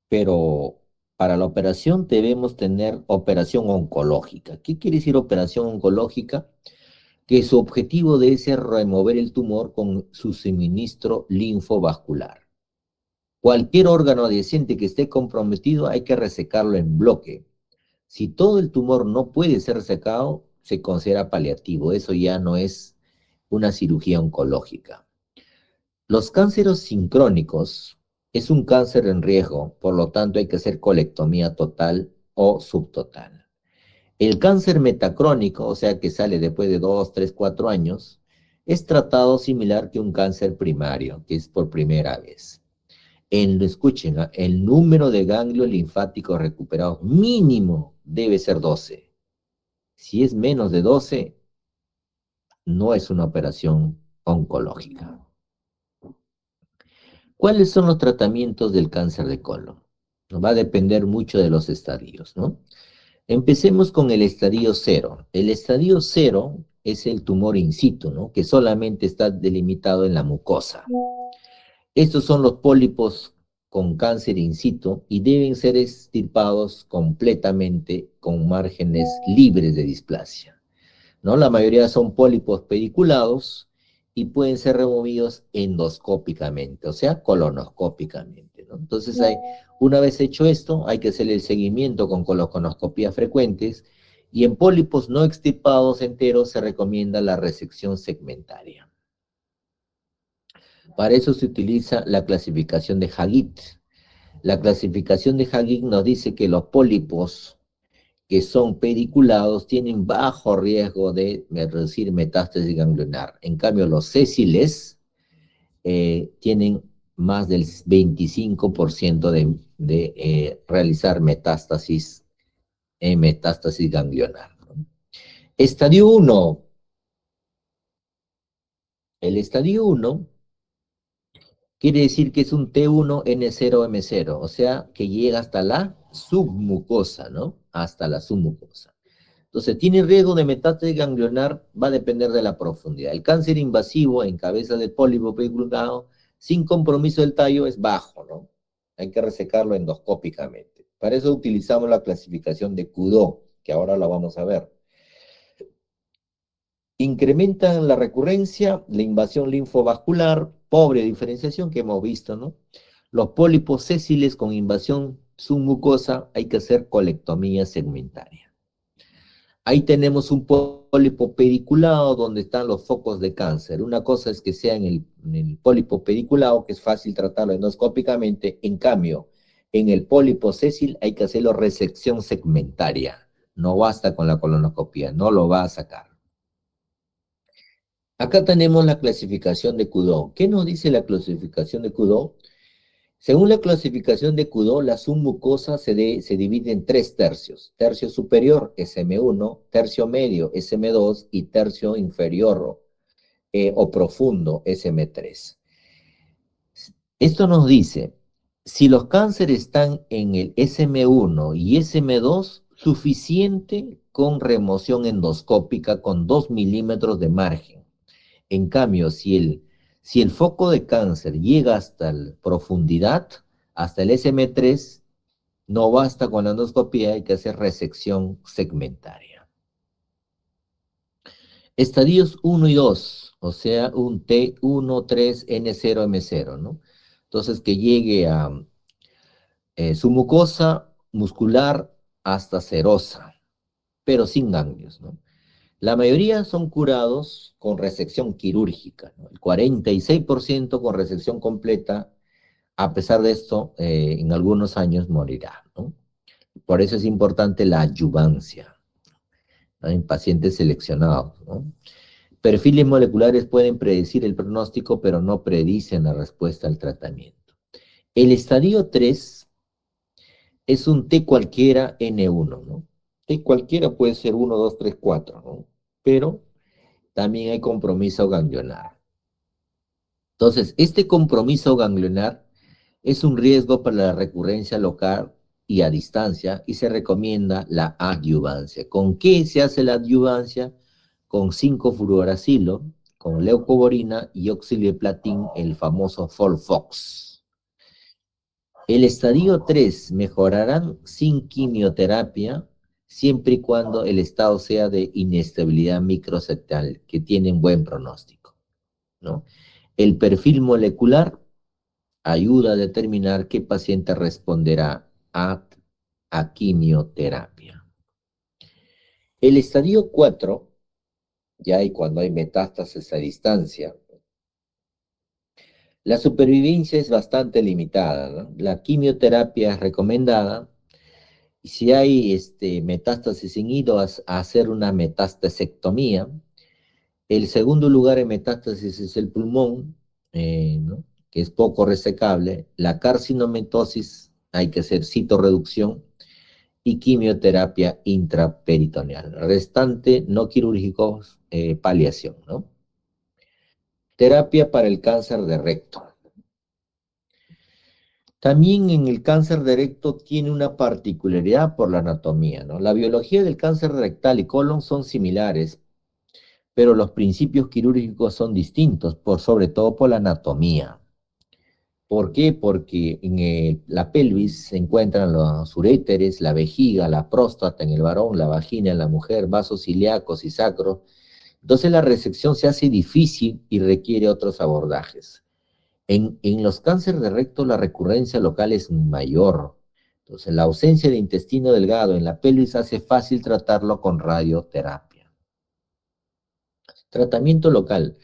pero para la operación debemos tener operación oncológica. ¿Qué quiere decir operación oncológica? Que su objetivo debe ser remover el tumor con su suministro linfovascular. Cualquier órgano adyacente que esté comprometido hay que resecarlo en bloque. Si todo el tumor no puede ser resecado, se considera paliativo. Eso ya no es una cirugía oncológica. Los cánceres sincrónicos es un cáncer en riesgo, por lo tanto hay que hacer colectomía total o subtotal. El cáncer metacrónico, o sea que sale después de 2, 3, 4 años, es tratado similar que un cáncer primario, que es por primera vez. Escuchen, el número de ganglios linfáticos recuperados mínimo debe ser 12. Si es menos de 12, no es una operación oncológica. ¿Cuáles son los tratamientos del cáncer de colon? Va a depender mucho de los estadios, ¿no? Empecemos con el estadio 0. El estadio 0 es el tumor in situ, ¿no? Que solamente está delimitado en la mucosa. Estos son los pólipos con cáncer in situ y deben ser extirpados completamente con márgenes libres de displasia, ¿no? La mayoría son pólipos pediculados y pueden ser removidos endoscópicamente, o sea, colonoscópicamente, ¿no? Entonces, una vez hecho esto, hay que hacer el seguimiento con colonoscopías frecuentes y en pólipos no extirpados enteros se recomienda la resección segmentaria. Para eso se utiliza la clasificación de Hagit. La clasificación de Hagit nos dice que los pólipos que son pediculados tienen bajo riesgo de reducir metástasis ganglionar. En cambio, los sésiles tienen más del 25% de realizar metástasis ganglionar, ¿no? Estadio 1. El estadio 1 quiere decir que es un T1N0M0, o sea, que llega hasta la submucosa, ¿no? Hasta la submucosa. Entonces, tiene riesgo de metástasis ganglionar, va a depender de la profundidad. El cáncer invasivo en cabeza de pólipo pediculado, sin compromiso del tallo, es bajo, ¿no? Hay que resecarlo endoscópicamente. Para eso utilizamos la clasificación de Cudó, que ahora la vamos a ver. Incrementan la recurrencia, la invasión linfovascular, pobre diferenciación que hemos visto, ¿no? Los pólipos sésiles con invasión submucosa, hay que hacer colectomía segmentaria. Ahí tenemos un pólipo pediculado donde están los focos de cáncer. Una cosa es que sea en el pólipo pediculado, que es fácil tratarlo endoscópicamente. En cambio, en el pólipo sésil hay que hacerlo resección segmentaria. No basta con la colonoscopia, no lo va a sacar. Acá tenemos la clasificación de Cudó. ¿Qué nos dice la clasificación de Cudó? Según la clasificación de Cudó, la submucosa se divide en 3 tercios. Tercio superior, SM1, tercio medio, SM2 y tercio inferior o profundo, SM3. Esto nos dice, si los cánceres están en el SM1 y SM2, suficiente con remoción endoscópica con 2 milímetros de margen. En cambio, si el foco de cáncer llega hasta la profundidad, hasta el SM3, no basta con la endoscopía, hay que hacer resección segmentaria. Estadios 1 y 2, o sea, un T1, 3, N0, M0, ¿no? Entonces, que llegue a su mucosa muscular hasta serosa, pero sin ganglios, ¿no? La mayoría son curados con resección quirúrgica, ¿no? El 46% con resección completa. A pesar de esto, en algunos años morirá, ¿no? Por eso es importante la adyuvancia, ¿no? En pacientes seleccionados, ¿no? Perfiles moleculares pueden predecir el pronóstico, pero no predicen la respuesta al tratamiento. El estadio 3 es un T cualquiera N1, ¿no? T cualquiera puede ser 1, 2, 3, 4, ¿no? Pero también hay compromiso ganglionar. Entonces, este compromiso ganglionar es un riesgo para la recurrencia local y a distancia y se recomienda la adyuvancia. ¿Con qué se hace la adyuvancia? Con 5-fluoracilo, con leucovorina y oxaliplatin, el famoso Folfox. El estadio 3 mejorarán sin quimioterapia siempre y cuando el estado sea de inestabilidad microsectal, que tienen buen pronóstico, ¿no? El perfil molecular ayuda a determinar qué paciente responderá a quimioterapia. El estadio 4, ya hay cuando hay metástasis a distancia, la supervivencia es bastante limitada, ¿no? La quimioterapia es recomendada y si hay metástasis sin ido a hacer una metastasectomía. El segundo lugar en metástasis es el pulmón, ¿no? Que es poco resecable. La carcinomatosis, hay que hacer citorreducción y quimioterapia intraperitoneal. Restante, no quirúrgicos, paliación, ¿no? Terapia para el cáncer de recto. También en el cáncer de recto tiene una particularidad por la anatomía, ¿no? La biología del cáncer rectal y colon son similares, pero los principios quirúrgicos son distintos, sobre todo por la anatomía. ¿Por qué? Porque en la pelvis se encuentran los uréteres, la vejiga, la próstata en el varón, la vagina en la mujer, vasos ilíacos y sacros, Entonces la resección se hace difícil y requiere otros abordajes. En los cánceres de recto la recurrencia local es mayor. Entonces la ausencia de intestino delgado en la pelvis hace fácil tratarlo con radioterapia. Tratamiento local.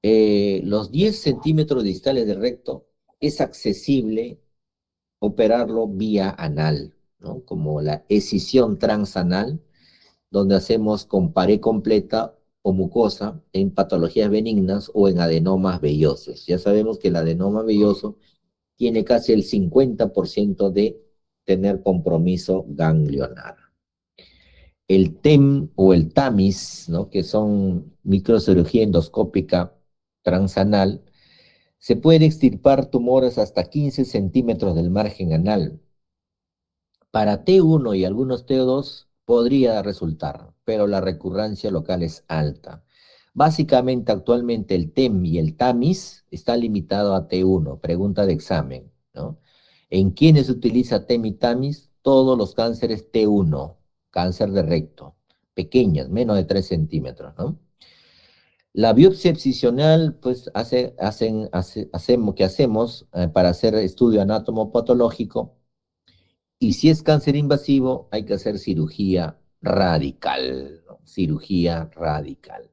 Los 10 centímetros distales del recto es accesible operarlo vía anal, ¿no? Como la escisión transanal, donde hacemos con pared completa o mucosa en patologías benignas o en adenomas vellosos. Ya sabemos que el adenoma velloso tiene casi el 50% de tener compromiso ganglionar. El TEM o el TAMIS, ¿no? Que son microcirugía endoscópica transanal, se puede extirpar tumores hasta 15 centímetros del margen anal. Para T1 y algunos T2 podría resultar, pero la recurrencia local es alta. Básicamente, actualmente el TEM y el TAMIS está limitado a T1, pregunta de examen, ¿no? ¿En quiénes se utiliza TEM y TAMIS? Todos los cánceres T1, cáncer de recto, pequeñas, menos de 3 centímetros, ¿no? La biopsia excisional, pues, hacemos, que hacemos para hacer estudio anatomopatológico, y si es cáncer invasivo, hay que hacer cirugía radical, ¿no? Cirugía radical.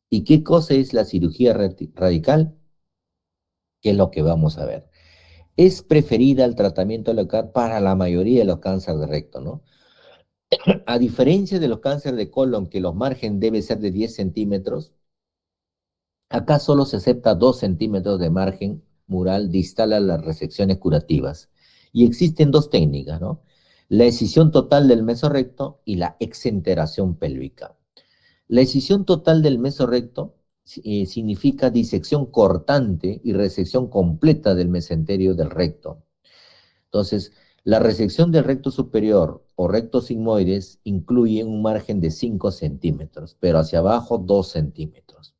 ¿Y qué cosa es la cirugía radical? ¿Qué es lo que vamos a ver? Es preferida al tratamiento local para la mayoría de los cánceres de recto, ¿no? A diferencia de los cánceres de colon, que los márgenes deben ser de 10 centímetros, acá solo se acepta 2 centímetros de margen mural distal a las resecciones curativas. Y existen dos técnicas, ¿no? La escisión total del mesorrecto y la exenteración pélvica. La escisión total del mesorrecto significa disección cortante y resección completa del mesenterio del recto. Entonces, la resección del recto superior o recto sigmoides incluye un margen de 5 centímetros, pero hacia abajo 2 centímetros.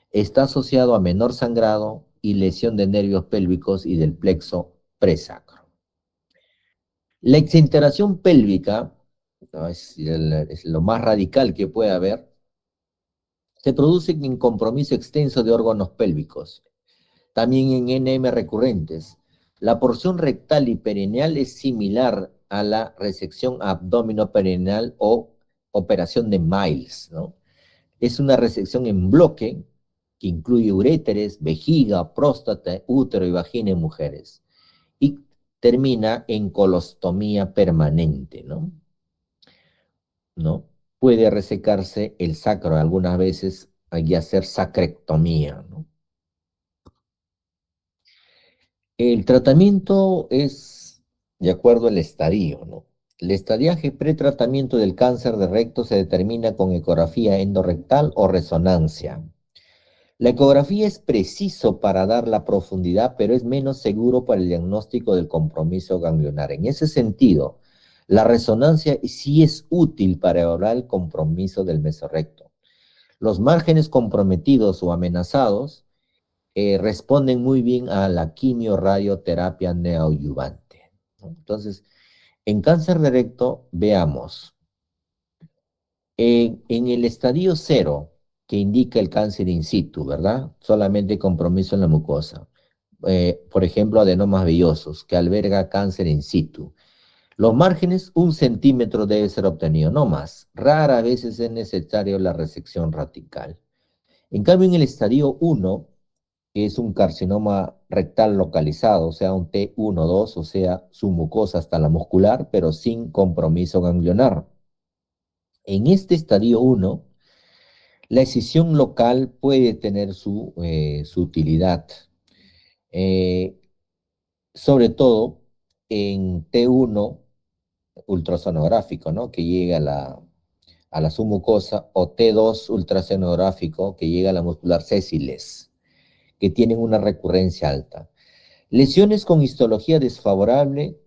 Está asociado a menor sangrado y lesión de nervios pélvicos y del plexo presacro. La exenteración pélvica, ¿no? Es lo más radical que puede haber, se produce en compromiso extenso de órganos pélvicos, también en NM recurrentes. La porción rectal y perineal es similar a la resección abdominoperineal o operación de Miles, ¿no? Es una resección en bloque que incluye uréteres, vejiga, próstata, útero y vagina en mujeres. Y termina en colostomía permanente, ¿no? ¿No? Puede resecarse el sacro algunas veces y hacer sacrectomía, ¿no? El tratamiento es de acuerdo al estadio, ¿no? El estadiaje pretratamiento del cáncer de recto se determina con ecografía endorrectal o resonancia. La ecografía es preciso para dar la profundidad, pero es menos seguro para el diagnóstico del compromiso ganglionar. En ese sentido, la resonancia sí es útil para evaluar el compromiso del mesorrecto. Los márgenes comprometidos o amenazados responden muy bien a la quimio-radioterapia neoadyuvante, ¿no? Entonces, en cáncer de recto, veamos, en el estadio cero, que indica el cáncer in situ, ¿verdad? Solamente compromiso en la mucosa. Por ejemplo, adenomas vellosos, que alberga cáncer in situ. Los márgenes, 1 centímetro debe ser obtenido, no más. Rara veces es necesario la resección radical. En cambio, en el estadio 1, que es un carcinoma rectal localizado, o sea, un T1-2, o sea, su mucosa hasta la muscular, pero sin compromiso ganglionar. En este estadio 1, la escisión local puede tener su utilidad, eh, sobre todo en T1 ultrasonográfico, ¿no? Que llega a la submucosa, o T2 ultrasonográfico, que llega a la muscular sesiles, que tienen una recurrencia alta. Lesiones con histología desfavorable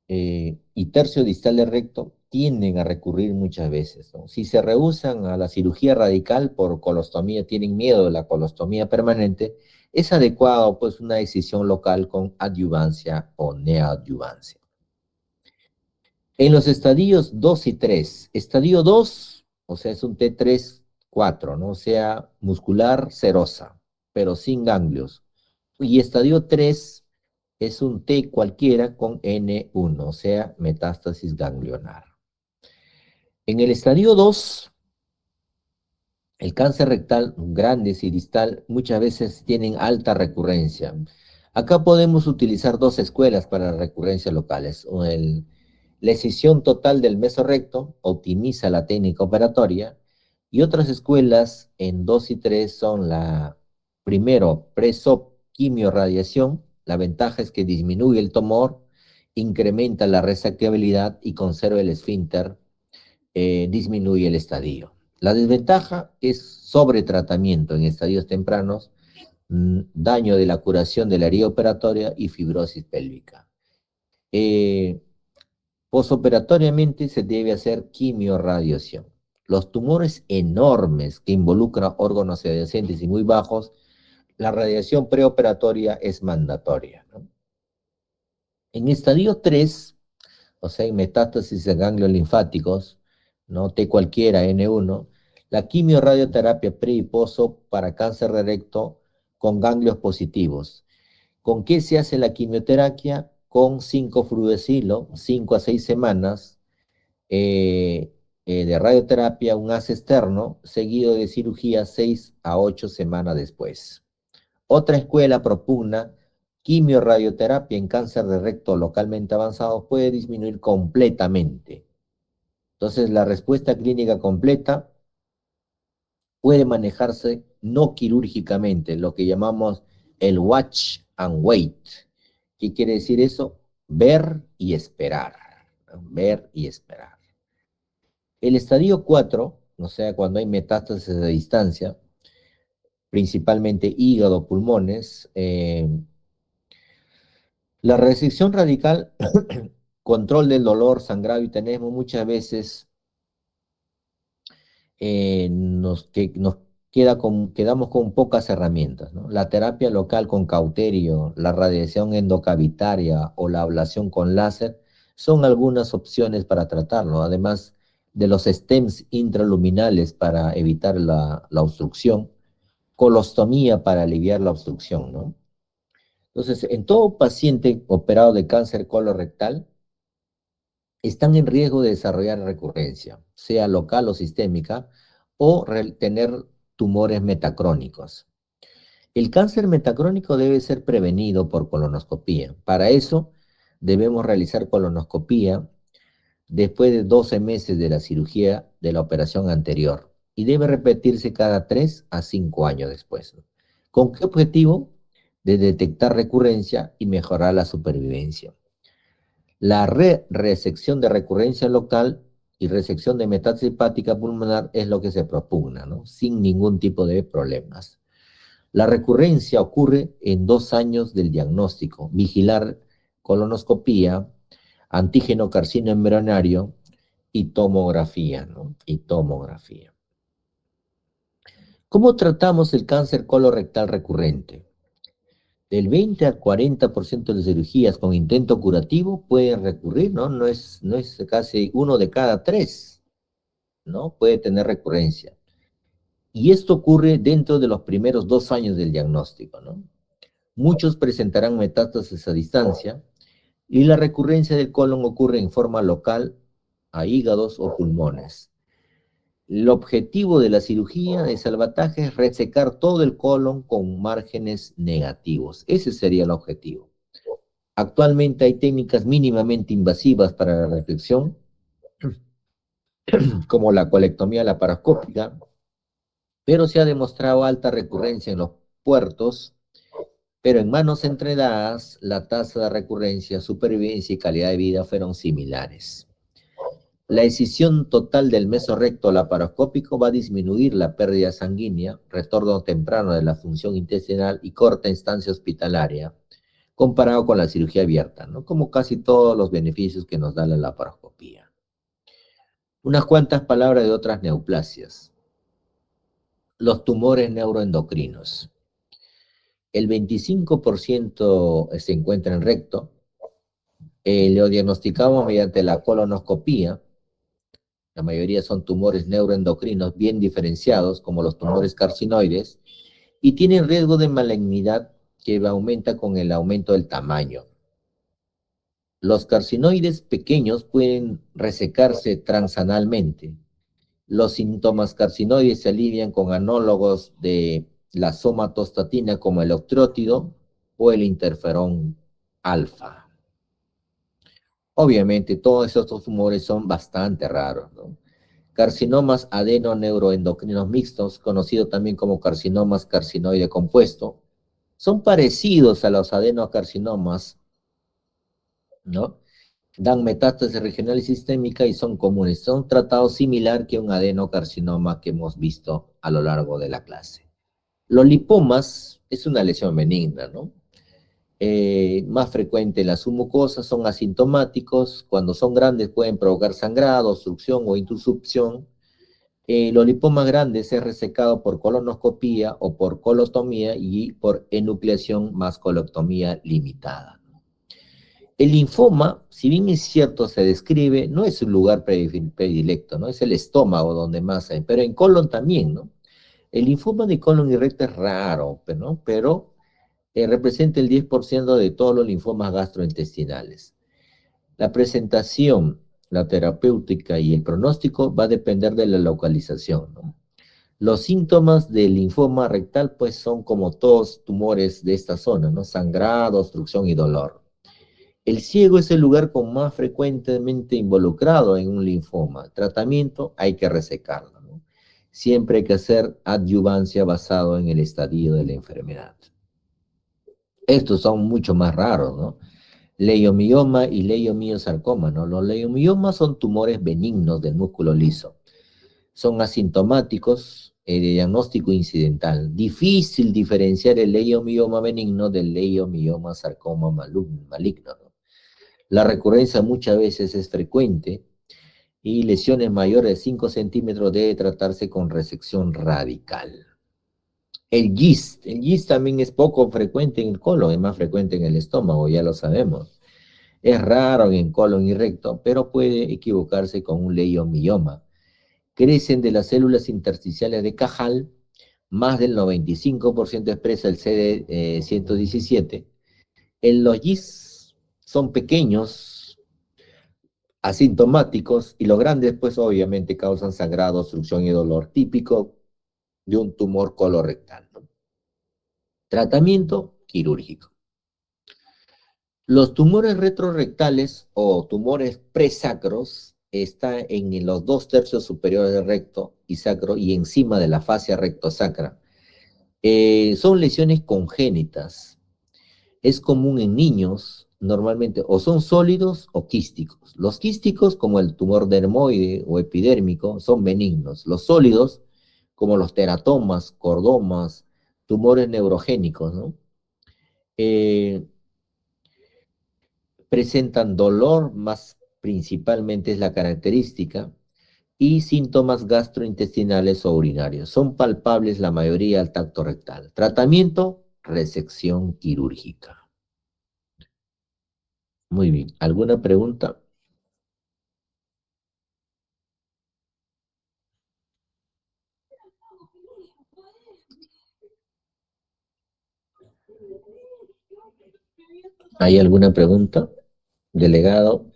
y tercio distal de recto tienden a recurrir muchas veces, ¿no? Si se rehúsan a la cirugía radical por colostomía, tienen miedo de la colostomía permanente, es adecuado pues una decisión local con adyuvancia o neoadyuvancia. En los estadios 2 y 3, estadio 2, o sea, es un T3 4, ¿no? O sea, muscular serosa, pero sin ganglios. Y estadio 3 es un T cualquiera con N1, o sea, metástasis ganglionar. En el estadio 2, el cáncer rectal grande y distal muchas veces tienen alta recurrencia. Acá podemos utilizar dos escuelas para recurrencias locales. La escisión total del mesorrecto optimiza la técnica operatoria y otras escuelas en 2 y 3 son primero, pre-SOP quimiorradiación. La ventaja es que disminuye el tumor, incrementa la resectabilidad y conserva el esfínter, disminuye el estadio. La desventaja es sobretratamiento en estadios tempranos, daño de la curación de la herida operatoria y fibrosis pélvica. Eh, Posoperatoriamente se debe hacer quimiorradiación. Los tumores enormes que involucran órganos adyacentes y muy bajos, la radiación preoperatoria es mandatoria, ¿no? En estadio 3, o sea, en metástasis de ganglios linfáticos, ¿no? T cualquiera, N1, la quimiorradioterapia pre y poso para cáncer de recto con ganglios positivos. ¿Con qué se hace la quimioterapia? Con 5-fluorescilo, 5 a 6 semanas de radioterapia, un haz externo, seguido de cirugía 6 a 8 semanas después. Otra escuela propugna quimiorradioterapia en cáncer de recto localmente avanzado puede disminuir completamente. Entonces, la respuesta clínica completa puede manejarse no quirúrgicamente, lo que llamamos el watch and wait. ¿Qué quiere decir eso? Ver y esperar. Ver y esperar. El estadio 4, o sea, cuando hay metástasis a distancia, principalmente hígado, pulmones, la resección radical, control del dolor, sangrado y tenemos muchas veces nos quedamos con pocas herramientas, ¿no? La terapia local con cauterio, la radiación endocavitaria o la ablación con láser son algunas opciones para tratarlo, además de los stents intraluminales para evitar la obstrucción, colostomía para aliviar la obstrucción, ¿no? Entonces, en todo paciente operado de cáncer colorectal, están en riesgo de desarrollar recurrencia, sea local o sistémica, o tener tumores metacrónicos. El cáncer metacrónico debe ser prevenido por colonoscopía. Para eso debemos realizar colonoscopía después de 12 meses de la cirugía de la operación anterior y debe repetirse cada 3 a 5 años después. ¿Con qué objetivo? De detectar recurrencia y mejorar la supervivencia. La resección de recurrencia local y resección de metástasis hepática pulmonar es lo que se propugna, ¿no? Sin ningún tipo de problemas. La recurrencia ocurre en 2 años del diagnóstico. Vigilar colonoscopía, antígeno carcino embrionario y tomografía, ¿no? Y tomografía. ¿Cómo tratamos el cáncer colorectal recurrente? Del 20 al 40% de cirugías con intento curativo pueden recurrir, ¿no? No es casi uno de cada 3, ¿no? Puede tener recurrencia. Y esto ocurre dentro de los primeros 2 años del diagnóstico, ¿no? Muchos presentarán metástasis a distancia y la recurrencia del colon ocurre en forma local a hígados o pulmones. El objetivo de la cirugía de salvataje es resecar todo el colon con márgenes negativos. Ese sería el objetivo. Actualmente hay técnicas mínimamente invasivas para la resección, como la colectomía laparoscópica, pero se ha demostrado alta recurrencia en los puertos, pero en manos entrenadas la tasa de recurrencia, supervivencia y calidad de vida fueron similares. La escisión total del mesorrecto laparoscópico va a disminuir la pérdida sanguínea, retorno temprano de la función intestinal y corta instancia hospitalaria, comparado con la cirugía abierta, ¿no? Como casi todos los beneficios que nos da la laparoscopía. Unas cuantas palabras de otras neoplasias. Los tumores neuroendocrinos. El 25% se encuentra en recto. Lo diagnosticamos mediante la colonoscopía. La mayoría son tumores neuroendocrinos bien diferenciados, como los tumores carcinoides, y tienen riesgo de malignidad que aumenta con el aumento del tamaño. Los carcinoides pequeños pueden resecarse transanalmente. Los síntomas carcinoides se alivian con análogos de la somatostatina como el octreótido o el interferón alfa. Obviamente, todos estos tumores son bastante raros, ¿no? Carcinomas adenoneuroendocrinos mixtos, conocidos también como carcinomas carcinoide compuesto, son parecidos a los adenocarcinomas, ¿no? Dan metástasis regional y sistémica y son comunes. Son tratados similar que un adenocarcinoma que hemos visto a lo largo de la clase. Los lipomas es una lesión benigna, ¿no? Más frecuente en las mucosas, son asintomáticos. Cuando son grandes pueden provocar sangrado, obstrucción o intusupción. Los lipomas grandes es resecado por colonoscopía o por colotomía y por enucleación más colectomía limitada. El linfoma, si bien es cierto, se describe, no es un lugar predilecto, ¿no? Es el estómago donde más hay, pero en colon también, ¿no? El linfoma de colon y recto es raro, ¿no? Pero representa el 10% de todos los linfomas gastrointestinales. La presentación, la terapéutica y el pronóstico va a depender de la localización, ¿no? Los síntomas del linfoma rectal, pues, son como todos tumores de esta zona, ¿no? Sangrado, obstrucción y dolor. El ciego es el lugar con más frecuentemente involucrado en un linfoma. Tratamiento, hay que resecarlo, ¿no? Siempre hay que hacer adyuvancia basado en el estadio de la enfermedad. Estos son mucho más raros, ¿no? Leiomioma y leiomiosarcoma, ¿no? Los leiomiomas son tumores benignos del músculo liso. Son asintomáticos, de diagnóstico incidental. Difícil diferenciar el leiomioma benigno del leiomioma sarcoma maligno, ¿no? La recurrencia muchas veces es frecuente y lesiones mayores de 5 centímetros debe tratarse con resección radical. El GIST también es poco frecuente en el colon, es más frecuente en el estómago, ya lo sabemos. Es raro en el colon y recto, pero puede equivocarse con un leiomioma. Crecen de las células intersticiales de Cajal, más del 95% expresa el CD117. Los GIS son pequeños, asintomáticos, y los grandes, pues obviamente causan sangrado, obstrucción y dolor típico de un tumor colorectal, ¿no? Tratamiento quirúrgico. Los tumores retrorectales o tumores presacros están en los 2/3 superiores del recto y sacro y encima de la fascia rectosacra. Son lesiones congénitas. Es común en niños, normalmente, o son sólidos o quísticos. Los quísticos, como el tumor dermoide o epidérmico, son benignos. Los sólidos, como los teratomas, cordomas, tumores neurogénicos, ¿no? Presentan dolor, más principalmente es la característica, y síntomas gastrointestinales o urinarios. Son palpables la mayoría al tacto rectal. Tratamiento, resección quirúrgica. Muy bien. ¿Alguna pregunta? ¿Hay alguna pregunta? Delegado.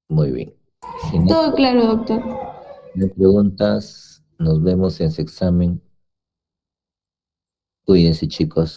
Muy bien. Si no Todo claro, doctor. hay preguntas, nos vemos en ese examen. Cuídense, chicos.